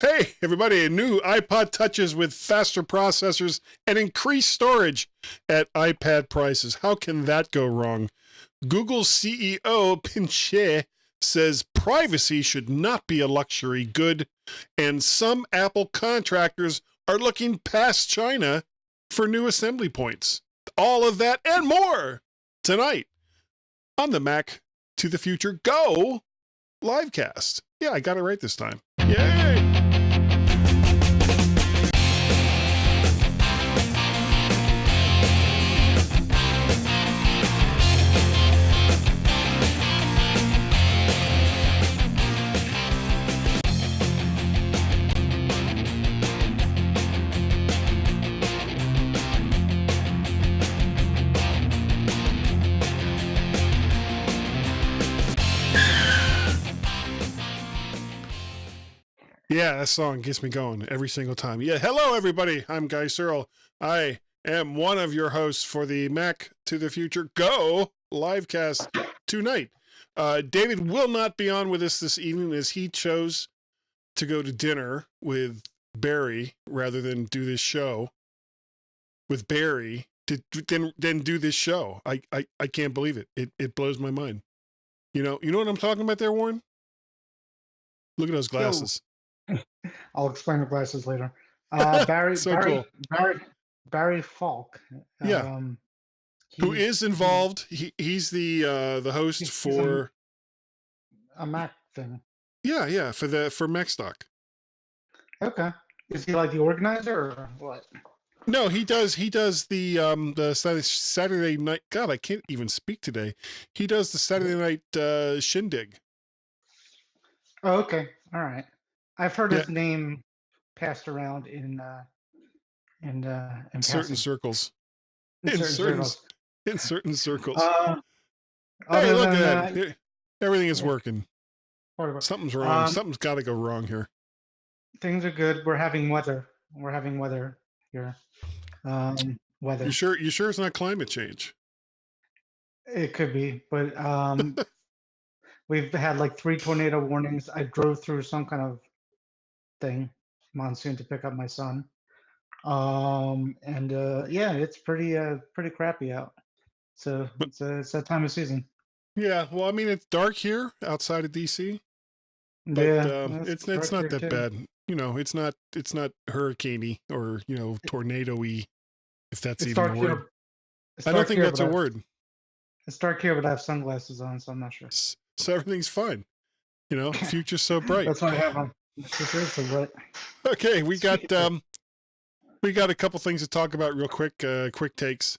Hey, everybody, new iPod Touches with faster processors and increased storage at iPad prices. How can that go wrong? Google CEO Pichai says privacy should not be a luxury good, and some Apple contractors are looking past China for new assembly points. All of that and more tonight on the Mac to the Future Go Livecast. Yeah, I got it right this time. Yay! Yeah, that song gets me going every single time. Yeah, hello everybody. I'm Guy Serle. I am one of your hosts for the Mac to the Future Go livecast tonight. David will not be on with us this evening as he chose to go to dinner with Barry rather than do this show with Barry then do this show. I can't believe it. It blows my mind. You know what I'm talking about there, Warren? Look at those glasses. I'll explain the glasses later. Barry Falk. Yeah. Who is involved? He's the host for a Mac thing. Yeah, for Mac Stock. Okay. Is he like the organizer or what? No, he does the Saturday night. God, I can't even speak today. He does the Saturday night shindig. Oh, okay. All right. I've heard his name passed around in certain circles. In certain circles. Hey, look at that. Everything is working. Something's wrong. Something's got to go wrong here. Things are good. We're having weather here. Weather. You sure it's not climate change? It could be, but we've had like 3 tornado warnings. I drove through some kind of monsoon to pick up my son. Yeah, it's pretty crappy out. So it's that time of season. Yeah, well, I mean, it's dark here outside of DC. But it's not that bad. You know, it's not hurricaney or, tornado-y, if that's even a word. I don't think that's a word. It's dark here, but I have sunglasses on, so I'm not sure. So everything's fine. Future's so bright. That's why I have them. Okay, we got a couple things to talk about real quick. Quick takes.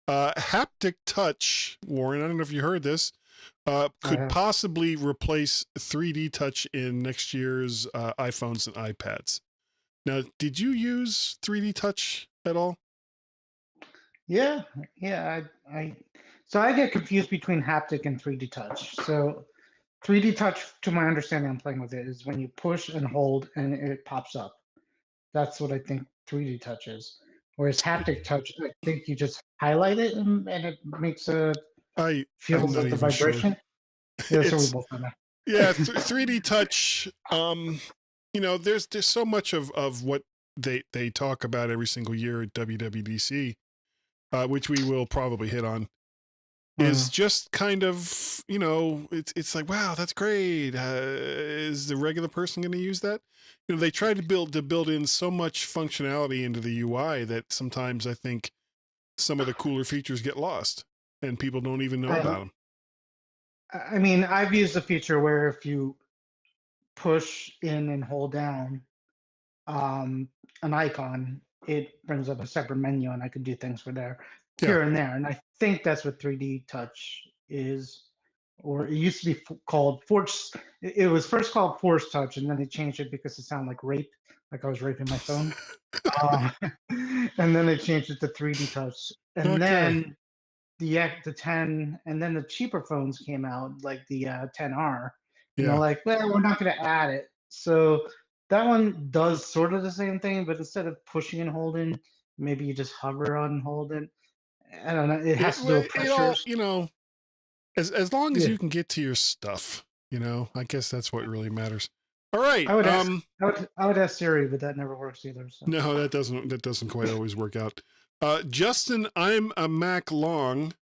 Haptic Touch, Warren. I don't know if you heard this. Could possibly replace 3D Touch in next year's iPhones and iPads. Now, did you use 3D Touch at all? Yeah. So I get confused between haptic and 3D Touch. So 3D Touch, to my understanding, I'm playing with it, is when you push and hold and it pops up. That's what I think 3D Touch is. Whereas Haptic Touch, I think you just highlight it and it makes feels like the vibration. Sure. Yeah, so we both know. Yeah, 3D Touch. There's so much of what they talk about every single year at WWDC, which we will probably hit on. Is just kind of, it's like, wow, that's great. Is the regular person going to use that? They try to build in so much functionality into the UI that sometimes I think some of the cooler features get lost and people don't even know about them. I mean, I've used a feature where if you push in and hold down an icon, it brings up a separate menu and I could do things for there. Here and there, and I think that's what 3D Touch is, or it used to be called Force. It was first called Force Touch, and then they changed it because it sounded like rape, like I was raping my phone. And then they changed it to 3D Touch, and then the 10, and then the cheaper phones came out, like the 10R. And they're like, well, we're not going to add it. So that one does sort of the same thing, but instead of pushing and holding, maybe you just hover on holding. I don't know. It has to do with pressures. As long as you can get to your stuff, I guess that's what really matters. All right. I would ask. I would ask Siri, but that never works either. So No, that doesn't quite always work out. Justin, I'm a Mac Long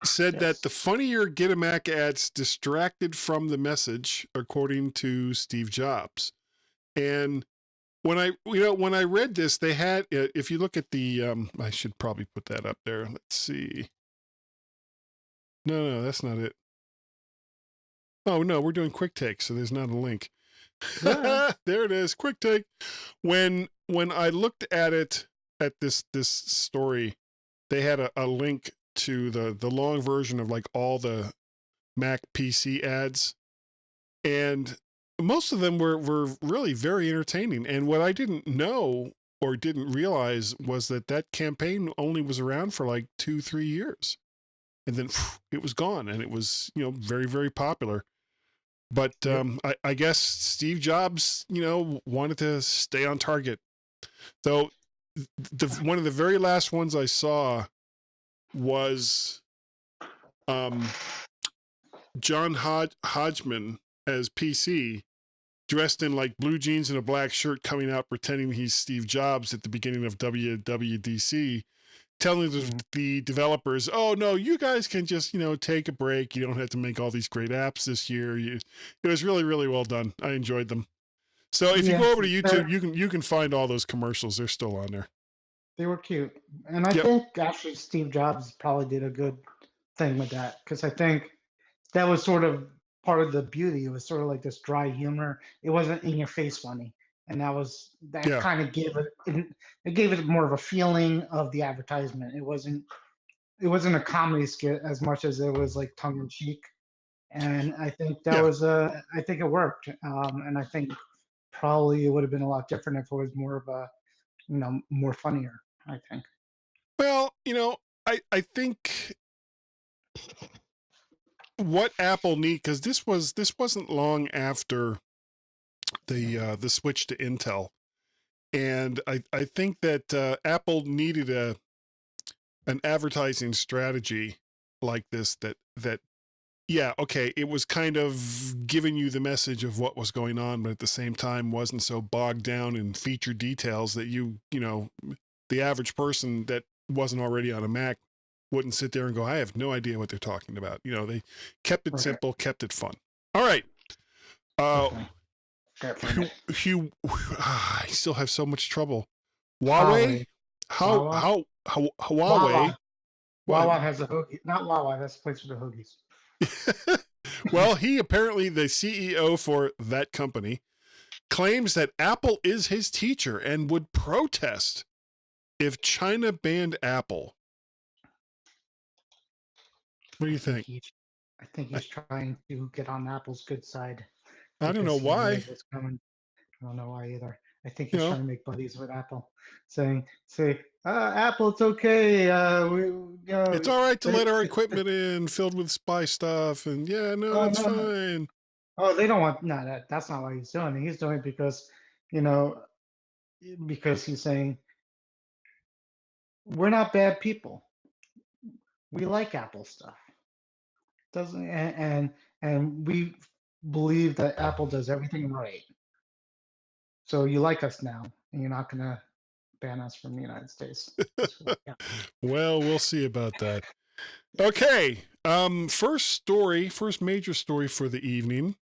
said that yes. the funnier Get a Mac ads distracted from the message, according to Steve Jobs. And when I read this, they had, if you look at the, I should probably put that up there. Let's see. No, that's not it. Oh no, we're doing quick take, so there's not a link. Yeah. There it is, quick take. When I looked at it at this story, they had a link to the long version of like all the Mac PC ads, and most of them were really very entertaining. And what I didn't know or didn't realize was that campaign only was around for like 2-3 years, and then it was gone, and it was very, very popular. But I guess Steve Jobs wanted to stay on target. So one of the very last ones I saw was John Hodgman as PC, dressed in like blue jeans and a black shirt, coming out pretending he's Steve Jobs at the beginning of WWDC, telling the developers, oh no, you guys can just take a break, you don't have to make all these great apps this year. It was really, really well done. I enjoyed them. So if you go over to YouTube, you can find all those commercials. They're still on there. They were cute, and I think actually Steve Jobs probably did a good thing with that, because I think that was sort of part of the beauty. It was sort of like this dry humor. It wasn't in your face funny, and that kind of gave it more of a feeling of the advertisement. It wasn't a comedy skit as much as it was like tongue in cheek, and I think I think it worked, and I think probably it would have been a lot different if it was more of a more funnier, I think. Well, I think what Apple because this wasn't long after the switch to Intel, and I think that Apple needed an advertising strategy like this that yeah, okay, it was kind of giving you the message of what was going on, but at the same time wasn't so bogged down in feature details that the average person that wasn't already on a Mac wouldn't sit there and go, I have no idea what they're talking about. They kept it simple, kept it fun. All right. I still have so much trouble. Huawei? Huawei? Wawa has a hoagie. Not Wawa, that's the place for the hoagies. Well, he apparently, the CEO for that company, claims that Apple is his teacher and would protest if China banned Apple. What do you think? I think he's trying to get on Apple's good side. I don't know why. I don't know why either. I think he's trying to make buddies with Apple, say, Apple, it's okay. It's all right to let our equipment in filled with spy stuff, and it's fine. Oh, they don't want that's not why he's doing it. He's doing it because because he's saying we're not bad people. We like Apple stuff. And we believe that Apple does everything right. So you like us now, and you're not going to ban us from the United States. Well, we'll see about that. Okay. First major story for the evening.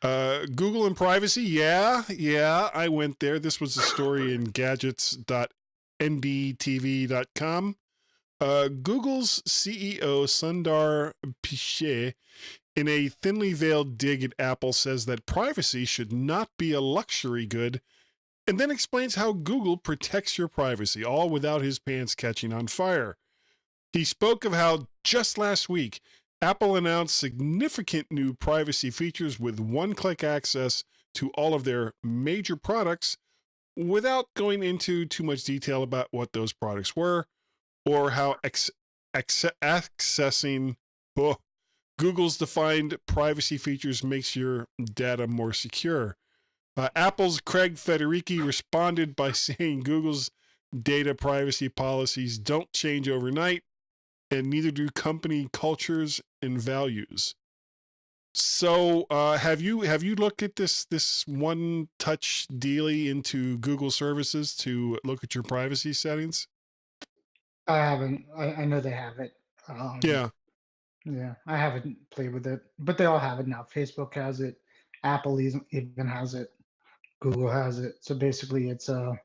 Google and privacy. Yeah, I went there. This was a story in gadgets.ndtv.com. Google's CEO Sundar Pichai, in a thinly veiled dig at Apple, says that privacy should not be a luxury good, and then explains how Google protects your privacy, all without his pants catching on fire. He spoke of how just last week, Apple announced significant new privacy features with one-click access to all of their major products, without going into too much detail about what those products were, or how accessing Google's defined privacy features makes your data more secure. Apple's Craig Federighi responded by saying Google's data privacy policies don't change overnight, and neither do company cultures and values. So, have you looked at this one touch dealy into Google services to look at your privacy settings? I haven't. I know they have it. Um, Yeah. yeah, I haven't played with it, but they all have it now. Facebook has it. Apple even has it. Google has it. So basically, it's a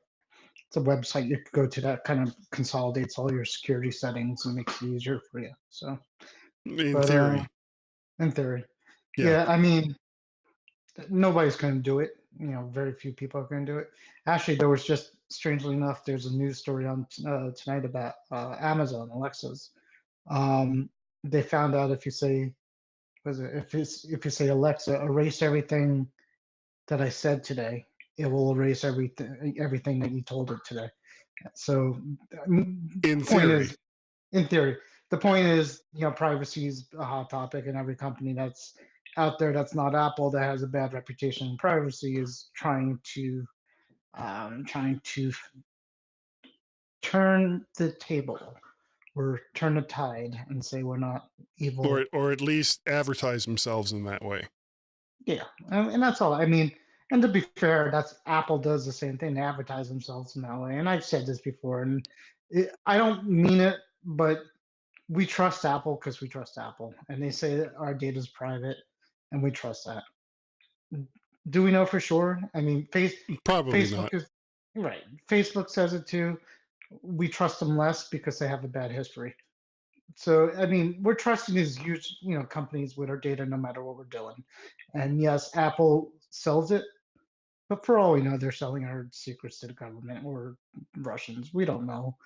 website you could go to that kind of consolidates all your security settings and makes it easier for you. So, In but theory. in theory, Yeah. yeah, I mean, nobody's going to do it. Very few people are going to do it. Actually, there was just strangely enough, there's a news story on tonight about Amazon Alexa's. Um, they found out if you say, was it if you say Alexa, erase everything that I said today, it will erase everything that you told it today. So, In the point theory. is, in theory, the point is, privacy is a hot topic, and every company that's out there that's not Apple that has a bad reputation in privacy is trying to turn the table or turn the tide and say we're not evil. Or at least advertise themselves in that way. Yeah, and that's all. I mean, and to be fair, that's Apple does the same thing. They advertise themselves in that way. And I've said this before, and I don't mean it, but we trust Apple because we trust Apple, and they say that our data is private, and we trust that. Do we know for sure? I mean, Probably Facebook not. is right. Facebook says it too. We trust them less because they have a bad history. So, I mean, we're trusting these huge, companies with our data no matter what we're doing. And yes, Apple sells it, but for all we know, they're selling our secrets to the government or Russians. We don't know.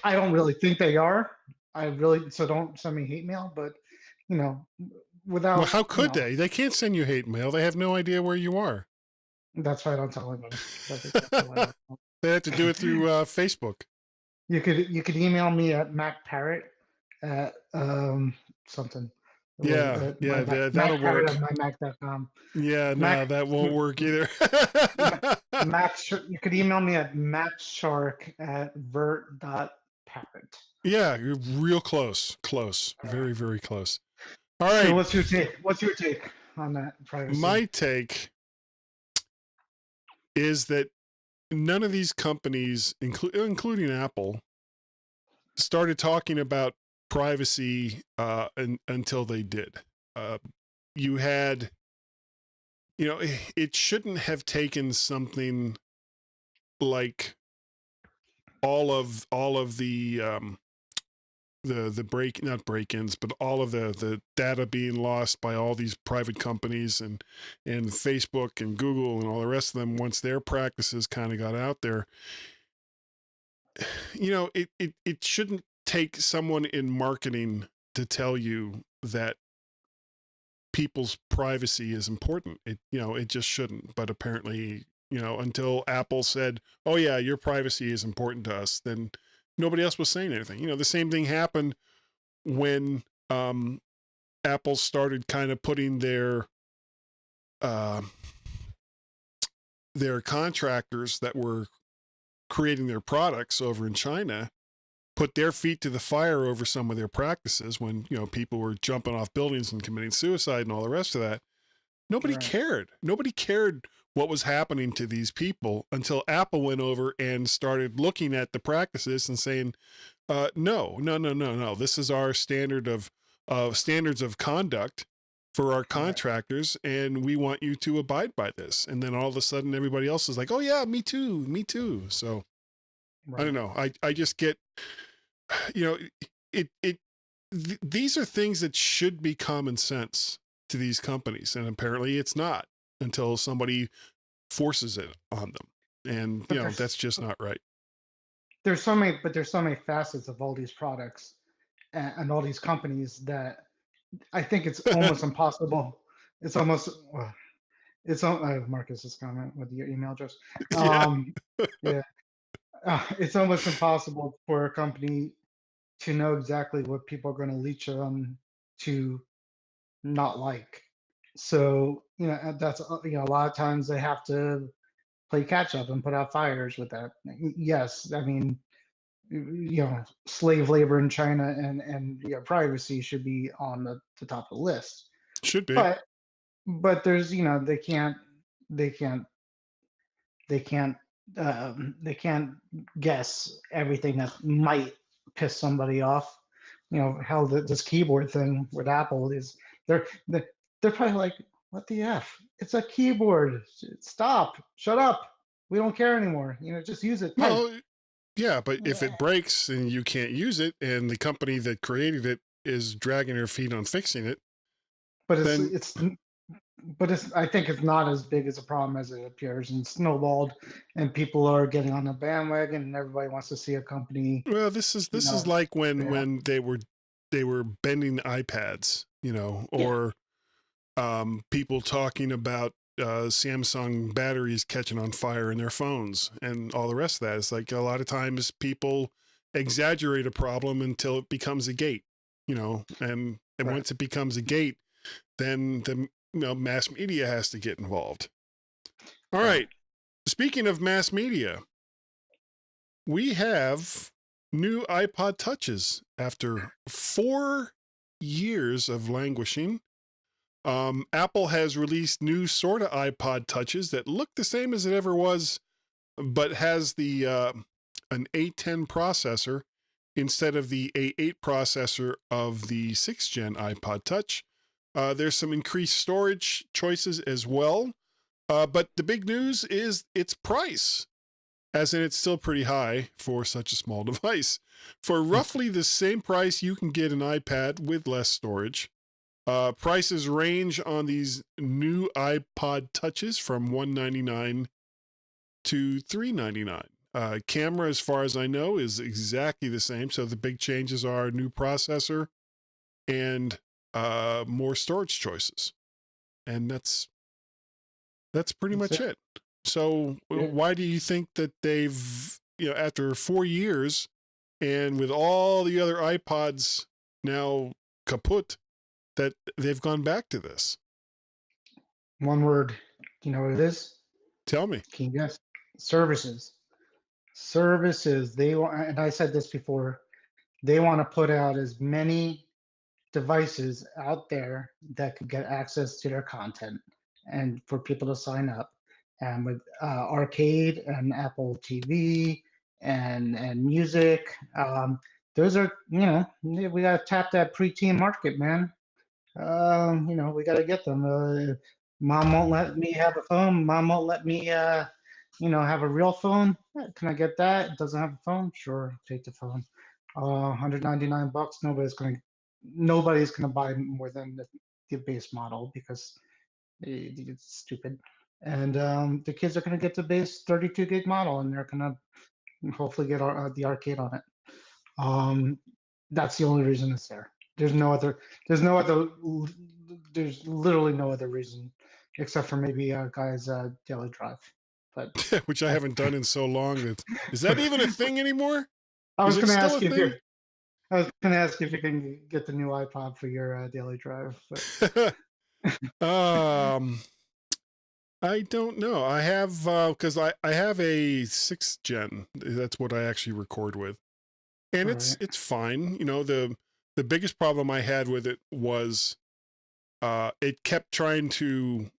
I don't really think they are. So don't send me hate mail, but you know, Well, without, how could they? They can't send you hate mail. They have no idea where you are. that's why I don't tell anybody. That's exactly why I They don't tell. have to do it through Facebook. You could email me at MacParrot at something. Yeah, yeah, that'll MacParrot at work. mymac.com. Yeah, Mac no, that won't work either. You could email me at macshark@vert.parrot. Yeah, you're real close. Close. All right. Very, very close. All So right. what's your take on that privacy? My take is that none of these companies, including Apple, started talking about privacy until they did. Uh, you had, it shouldn't have taken something like all of the not break-ins, but all of the data being lost by all these private companies and Facebook and Google and all the rest of them. Once their practices kind of got out there, it shouldn't take someone in marketing to tell you that people's privacy is important. It just shouldn't. But apparently, until Apple said, "Oh yeah, your privacy is important to us," then nobody else was saying anything. The same thing happened when Apple started kind of putting uh, their contractors that were creating their products over in China put their feet to the fire over some of their practices when people were jumping off buildings and committing suicide and all the rest of that. Nobody Right. cared. Nobody cared what was happening to these people until Apple went over and started looking at the practices and saying, no. This is our standards of conduct for our Right. contractors, and we want you to abide by this. And then all of a sudden, everybody else is like, "Oh yeah, me too." So I don't Right. know. I just get, you know, these are things that should be common sense to these companies, and apparently it's not until somebody forces it on them, and But there's that's just not right. there's so many facets of all these products and all these companies that I think it's almost impossible. It's almost Marcus's comment with your email address. Yeah. Um, yeah, it's almost impossible for a company to know exactly what people are going to leech them to not like. So that's a lot of times they have to play catch up and put out fires with that. Yes, I mean slave labor in China and privacy should be on the top of the list. Should be. But there's, they can't they can't they can't guess everything that might piss somebody off. Hell, this keyboard thing with Apple is they're they're probably like, what the f? It's a keyboard. Stop. Shut up. We don't care anymore. Just use it. Type. Well, yeah, but if Yeah. it breaks and you can't use it, and the company that created it is dragging their feet on fixing it, But then I think it's not as big as a problem as it appears, and snowballed, and people are getting on the bandwagon, and everybody wants to see a company. well, this is No. like when Yeah. they were bending iPads, Yeah. or people talking about Samsung batteries catching on fire in their phones and all the rest of that. It's like a lot of times people exaggerate a problem until it becomes a gate, and Right. once it becomes a gate, then the mass media has to get involved. All right. Speaking of mass media, we have new iPod Touches after 4 years of languishing. Apple has released new sort of iPod Touches that look the same as it ever was, but has the an A10 processor instead of the A8 processor of the 6th gen iPod Touch. There's some increased storage choices as well, but the big news is its price, as in it's still pretty high for such a small device. For roughly the same price, you can get an iPad with less storage. Prices range on these new iPod Touches from $199 to $399. Camera, as far as I know, is exactly the same. So the big changes are new processor and more storage choices. And that's pretty much it. So why do you think that they've, after 4 years and with all the other iPods now kaput, that they've gone back to this? One word. Do you know what it is? Tell me. Can you guess? Services. They want, and I said this before, they want to put out as many devices out there that could get access to their content and for people to sign up. And with arcade and Apple TV and music, those are, we got to tap that preteen market, man. We got to get them. Mom won't let me have a phone. Mom won't let me, have a real phone. Can I get that? It doesn't have a phone? Sure, take the phone. $199. Nobody's gonna buy more than the base model because it's stupid. And the kids are gonna get the base 32 gig model, and they're gonna hopefully get the arcade on it. That's the only reason it's there. There's literally no other reason except for maybe a guy's daily drive. But which I haven't done in so long. Is that even a thing anymore? I was Is it going to still ask a you thing? if you can get the new iPod for your daily drive. But I don't know. I have because I have a 6th gen. That's what I actually record with, and it's fine. The biggest problem I had with it was it kept trying to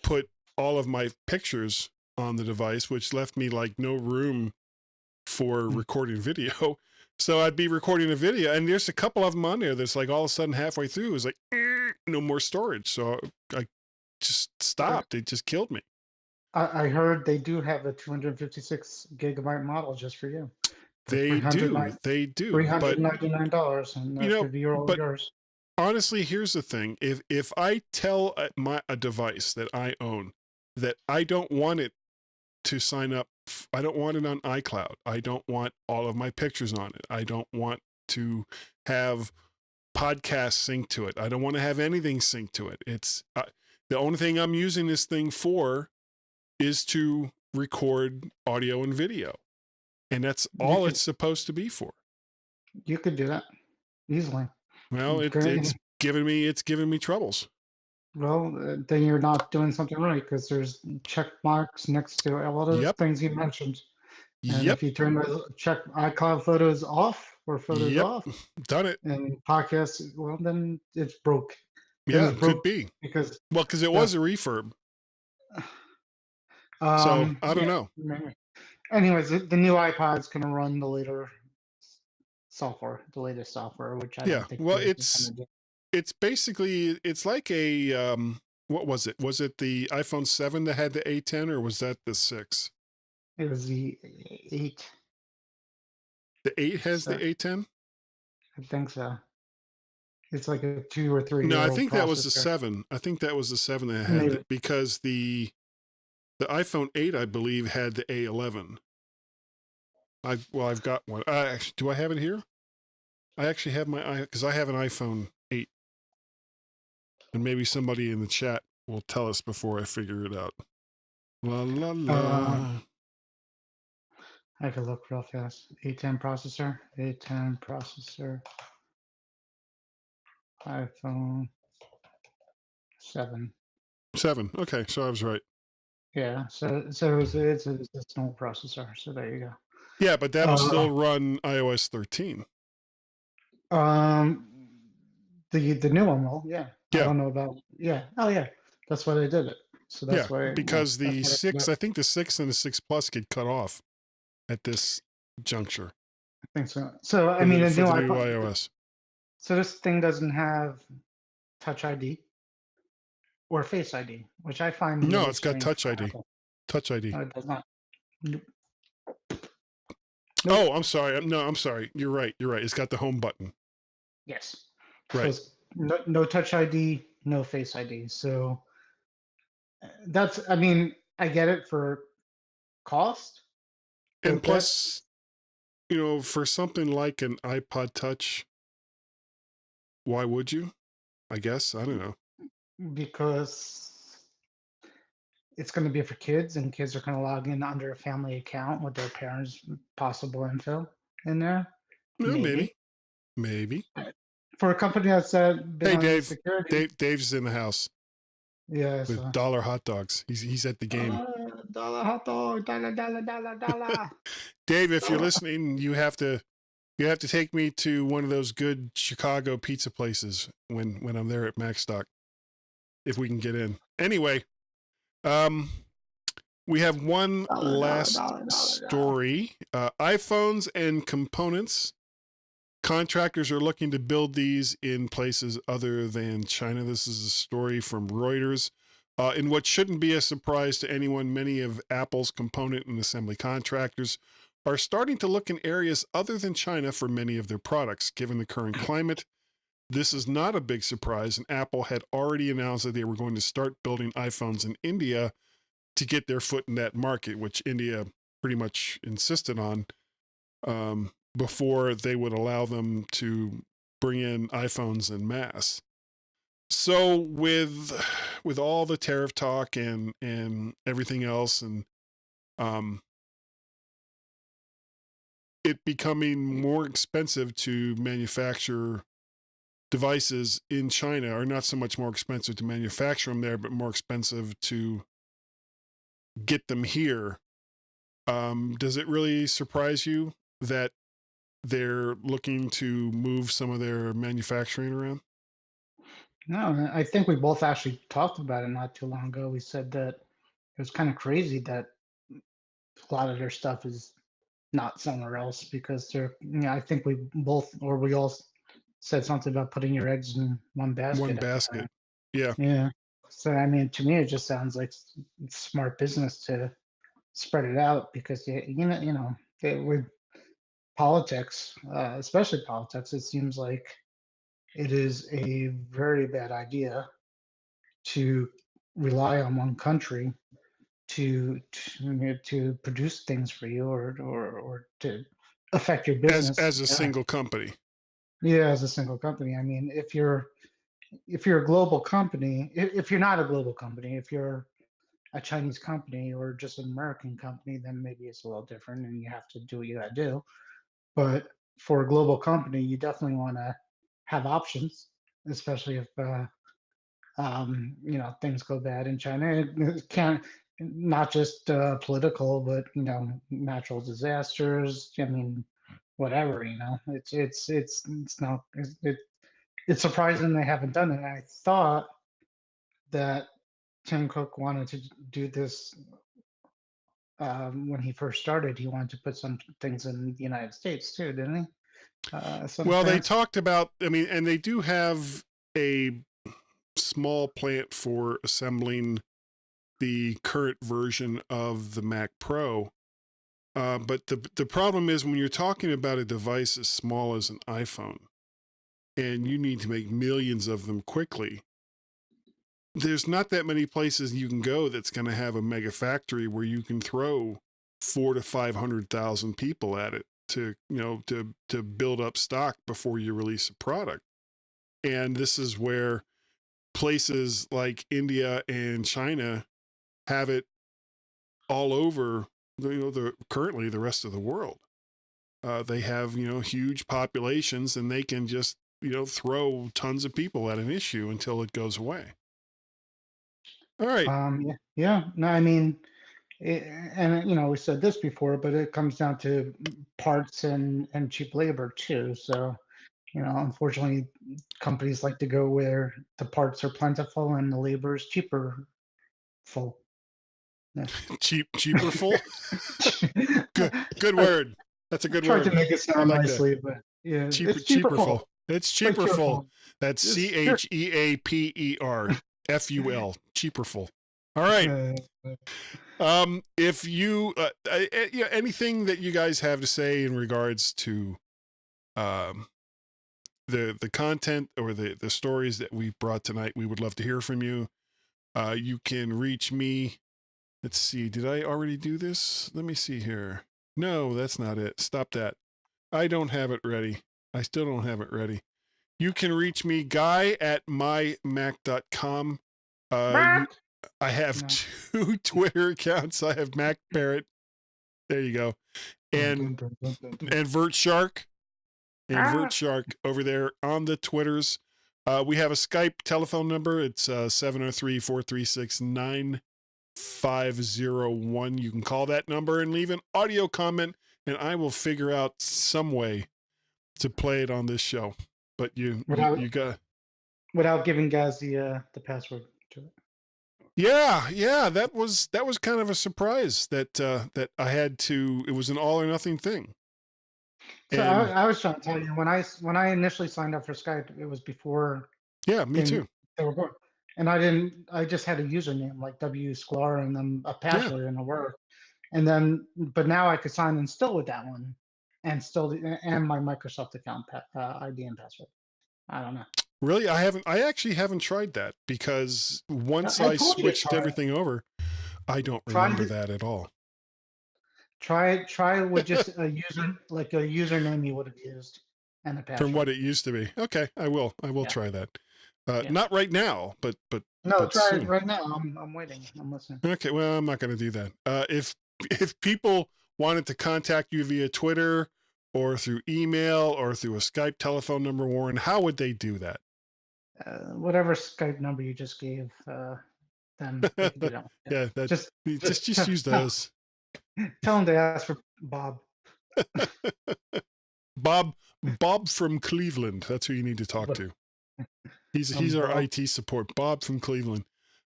put all of my pictures on the device, which left me like no room for recording video. So I'd be recording a video, and there's a couple of them on there that's like all of a sudden halfway through it was like no more storage. So I just stopped. It just killed me. I heard they do have a 256 gigabyte model just for you. They do. But $399, and that could be yours. Honestly, here's the thing: if I tell a device that I own that I don't want it to sign up, I don't want it on iCloud. I don't want all of my pictures on it. I don't want to have podcasts synced to it. I don't want to have anything synced to it. It's the only thing I'm using this thing for is to record audio and video, and that's all it's supposed to be for. You could do that easily. Well, it's giving me troubles. Well, then you're not doing something right, because there's check marks next to all those things you mentioned. And if you turn the check iCloud photos off or photos off, done it. And podcasts, well, then it's broke. It Yeah, was it could broke be. because Well, because it was the a refurb. So I don't yeah. know. Anyways, the new iPod's gonna run the later software, the latest software, which I Yeah. don't think Well, they're gonna do. it's basically it's like a what was it? Was it the iPhone 7 that had the A10 or was that the 6? It was the 8, The 8 has so the A10? I think so. It's like a 2 or 3 No, year I old think that was the processor. 7. I think that was the 7 that had Maybe. it because the iPhone 8 I believe had the A11. I've got one. Do I have it here? I actually have because I have an iPhone 8, and maybe somebody in the chat will tell us before I figure it out. La la Um, la. I could look real fast. A10 processor, A10 processor, iPhone 7. 7. Okay, so I was right. Yeah, so it's a small processor. So there you go. Yeah, but that'll Uh, still run iOS 13. um, the new one will, yeah. I Yeah, don't know about, yeah. Oh yeah, that's why they did it. So yeah, that's why, yeah, because that's the what I put 6, up. I think the 6 and the 6 Plus get cut off at this juncture I think so. So I mean, the for new the new iPod. iOS. So this thing doesn't have Touch ID or Face ID, which I find No, really it's got strange Touch for ID. Apple. Touch ID. No, it does not. Nope. Nope. Oh, I'm sorry. No, I'm sorry. You're right. You're right. It's got the home button. Yes. So Right. it's no Touch ID, no Face ID. So that's, I mean, I get it for cost, And but that's plus, for something like an iPod Touch, why would you? I guess. I don't know. because it's going to be for kids, and kids are going to log in under a family account with their parents' possible info in there. No, Maybe maybe. for a company that's been Hey, on Dave. security. Dave's in the house Yeah. with So dollar hot dogs. He's at the game. dollar hot dog, dollar. Dave, if you're listening, you have to take me to one of those good Chicago pizza places when I'm there at Macstock, if we can get in. Anyway, um, we have one last Dollar. story. iPhones and components. Contractors are looking to build these in places other than China. This is a story from Reuters. In what shouldn't be a surprise to anyone, many of Apple's component and assembly contractors are starting to look in areas other than China for many of their products. Given the current climate, this is not a big surprise, and Apple had already announced that they were going to start building iPhones in India to get their foot in that market, which India pretty much insisted on before they would allow them to bring in iPhones en masse. So with all the tariff talk and everything else, and it becoming more expensive to manufacture devices in China, or not so much more expensive to manufacture them there, but more expensive to get them here. Does it really surprise you that they're looking to move some of their manufacturing around? No, I think we both actually talked about it not too long ago. We said that it was kind of crazy that a lot of their stuff is not somewhere else because they're, I think we both, or we all said something about putting your eggs in one One basket at the time. basket. Yeah. Yeah. So, I mean, to me, it just sounds like smart business to spread it out because, with politics, especially politics, it seems like it is a very bad idea to rely on one country to produce things for you or to affect your business. As a Yeah. single company. Yeah, as a single company. I mean, if you're a global company, if you're not a global company, if you're a Chinese company or just an American company, then maybe it's a little different and you have to do what you gotta do. But for a global company, you definitely want to have options, especially if things go bad in China. It can't, not just political, but natural disasters. I mean, whatever. It's not. It's it's surprising they haven't done it. I thought that Tim Cook wanted to do this when he first started. He wanted to put some things in the United States too, didn't he? Well, they talked about, I mean, and they do have a small plant for assembling the current version of the Mac Pro. But the problem is when you're talking about a device as small as an iPhone and you need to make millions of them quickly, there's not that many places you can go that's going to have a mega factory where you can throw 400,000 to 500,000 people at it to, you know, to build up stock before you release a product. And this is where places like India and China have it all over, you know, currently the rest of the world. They have, you know, huge populations and they can just, you know, throw tons of people at an issue until it goes away. All right. Yeah. No, I mean, and you know, we said this before, but it comes down to parts and cheap labor too. So, you know, unfortunately, companies like to go where the parts are plentiful and the labor is cheaper. Full. Yeah. Cheaper full. Good word. That's a good Tried word. to make it sound like nicely, that. but yeah, cheaper full. It's cheaper full. That's CHEAPER FUL. Cheaper full. All right. If you yeah, anything that you guys have to say in regards to the content or the stories that we brought tonight, we would love to hear from you. You can reach me. Let's see. Did I already do this? Let me see here. No, that's not it. Stop that. I don't have it ready. I still don't have it ready. You can reach me, Guy at mymac.com. I have 2 Twitter accounts. I have Mac Parrot. There you go. And Vert Shark. And Vert Shark over there on the Twitters. We have a Skype telephone number. It's 703-436-9501. You can call that number and leave an audio comment, and I will figure out some way to play it on this show. But you got without giving guys the password to it. Yeah, that was kind of a surprise that that I had to. It was an all or nothing thing. So I was trying to tell you when I initially signed up for Skype, it was before. Yeah, me too. They were born, and I just had a username like W Sklar and then a password and a word, and then but now I could sign in still with that one, and my Microsoft account ID and password. I don't know. Really, I actually haven't tried that because once I switched everything over, I don't remember that at all. Try with just a username you would have used and a password. From what it used to be. Okay, I will try that. Not right now, but no, try soon. it right now. I'm waiting. I'm listening. Okay, well, I'm not going to do that. If people wanted to contact you via Twitter or through email or through a Skype telephone number, Warren, how would they do that? Whatever Skype number you just gave, then they can do that. Yeah, just use those. Tell them to ask for Bob. Bob from Cleveland. That's who you need to talk to. He's our Bob. IT support. Bob from Cleveland.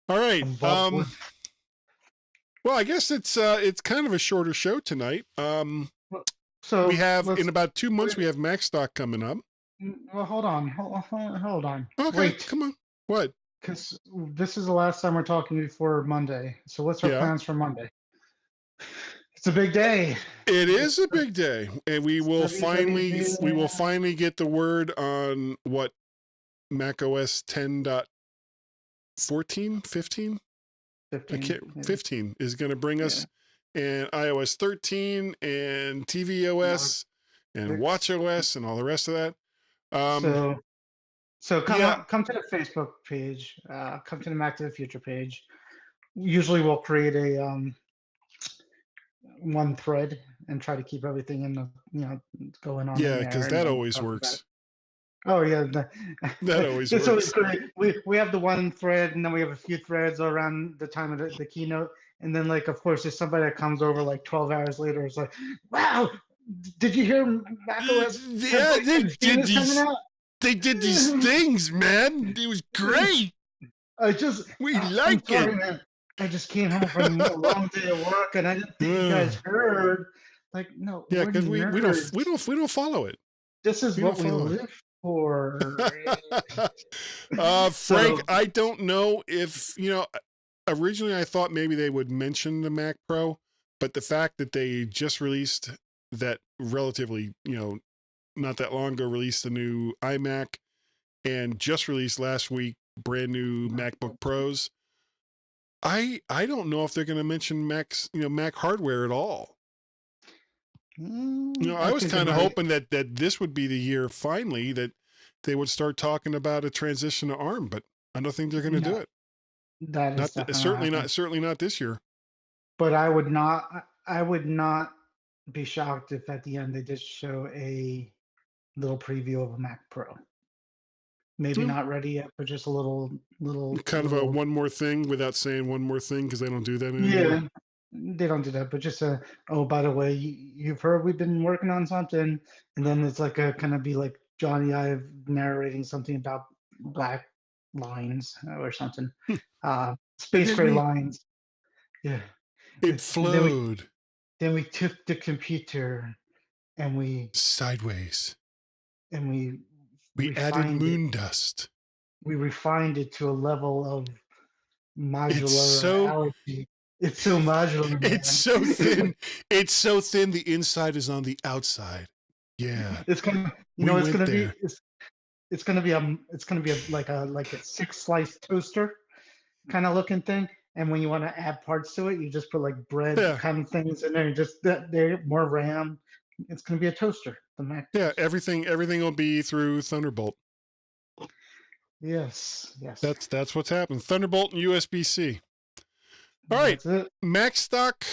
All right. Well, I guess it's kind of a shorter show tonight. So we have in about 2 months we have Macstock coming up. Well, hold on. Okay, wait. Come on. What? Because this is the last time we're talking before Monday. So what's our plans for Monday? It's a big day. It is a big day, and we will finally get the word on what Mac OS 10.14, 15? 15 is going to bring us, and iOS 13 and tvOS and watchOS and all the rest of that. So come to the Facebook page, come to the Mac to the Future page. Usually we'll create a one thread and try to keep everything in the going on. Yeah, because that always works. Oh yeah, that always works. Always great. We have the one thread, and then we have a few threads around the time of the keynote, and then of course there's somebody that comes over 12 hours later. It's like, wow, did you hear macOS? Yeah, They did these things, man. It was great. I'm like sorry, it. man. I just came home from a long day of work, and I didn't think you guys heard. Like, no, Yeah, we're because we nerds. don't follow it. This is We what don't we follow live for. it. Frank, So, I don't know if originally I thought maybe they would mention the Mac Pro, but the fact that they just released that relatively, not that long ago, released the new iMac and just released last week brand new MacBook Pros. I don't know if they're going to mention Mac hardware at all. I was kind of hoping that this would be the year finally that they would start talking about a transition to ARM, but I don't think they're going to do it. That is certainly not this year. But I would not be shocked if at the end they just show a little preview of a Mac Pro. Maybe not ready yet, but just a little kind of a one more thing without saying one more thing, because they don't do that anymore. Yeah, they don't do that, but just oh, by the way, you've heard we've been working on something, and then it's like kind of be like Johnny Ive narrating something about black lines or something, space gray lines. Yeah, it flowed. Then we took the computer and we sideways, and we added moon dust. We refined it to a level of modularity. It's so modular. Man. It's so thin. It's so thin. The inside is on the outside. Yeah. It's gonna, it's gonna be. It's gonna be like a 6-slice toaster kind of looking thing. And when you want to add parts to it, you just put like bread kind of things in there. Just they're more RAM. It's gonna be a toaster. The Mac. Yeah, everything will be through Thunderbolt. Yes. That's what's happened. Thunderbolt and USB-C. All right, MacStock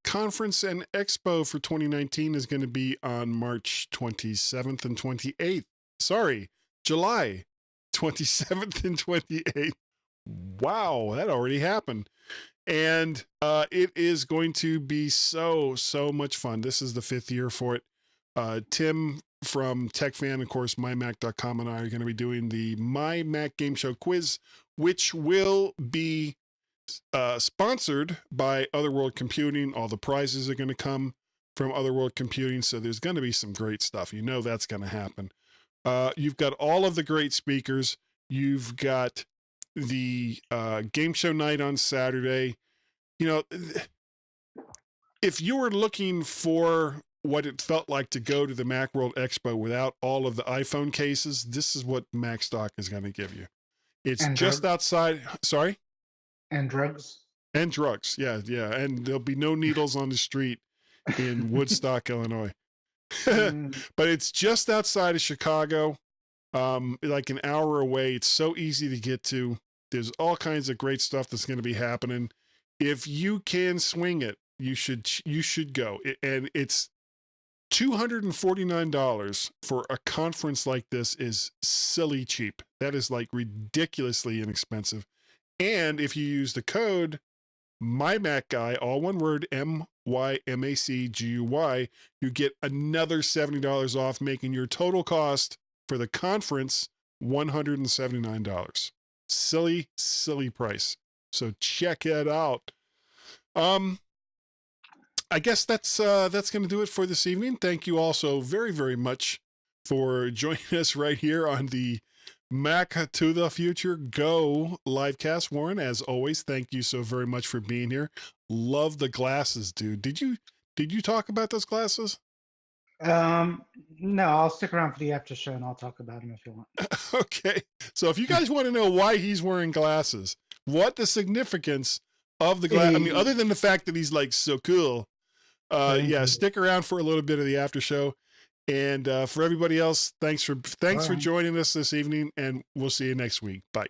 Conference and Expo for 2019 is going to be on March 27th and 28th. Sorry, July 27th and 28th. Wow, that already happened. And it is going to be so much fun. This is the 5th year for it. Tim from TechFan, of course, MyMac.com, and I are going to be doing the MyMac Game Show quiz, which will be sponsored by Otherworld Computing. All the prizes are going to come from Otherworld Computing, so there's going to be some great stuff. That's going to happen. You've got all of the great speakers. You've got the game show night on Saturday. If you were looking for what it felt like to go to the Macworld Expo without all of the iPhone cases, this is what MacStock is going to give you. It's just outside. Sorry? And drugs. And drugs. Yeah. And there'll be no needles on the street in Woodstock, Illinois. But it's just outside of Chicago, like an hour away. It's so easy to get to. There's all kinds of great stuff that's going to be happening. If you can swing it, you should go. And it's $249 for a conference like this is silly cheap. That is like ridiculously inexpensive. And if you use the code MyMacGuy, all one word, MyMacGuy, you get another $70 off, making your total cost for the conference $179. Silly price. So check it out. I guess that's going to do it for this evening. Thank you all so very, very much for joining us right here on the Mac to the Future Go livecast. Warren, as always, thank you so very much for being here. Love the glasses, dude. Did you talk about those glasses? No, I'll stick around for the after show and I'll talk about them if you want. Okay. So if you guys want to know why he's wearing glasses, what the significance of the glass, I mean, other than the fact that he's like so cool, stick around for a little bit of the after show. And for everybody else, thanks for joining us this evening, and we'll see you next week. Bye.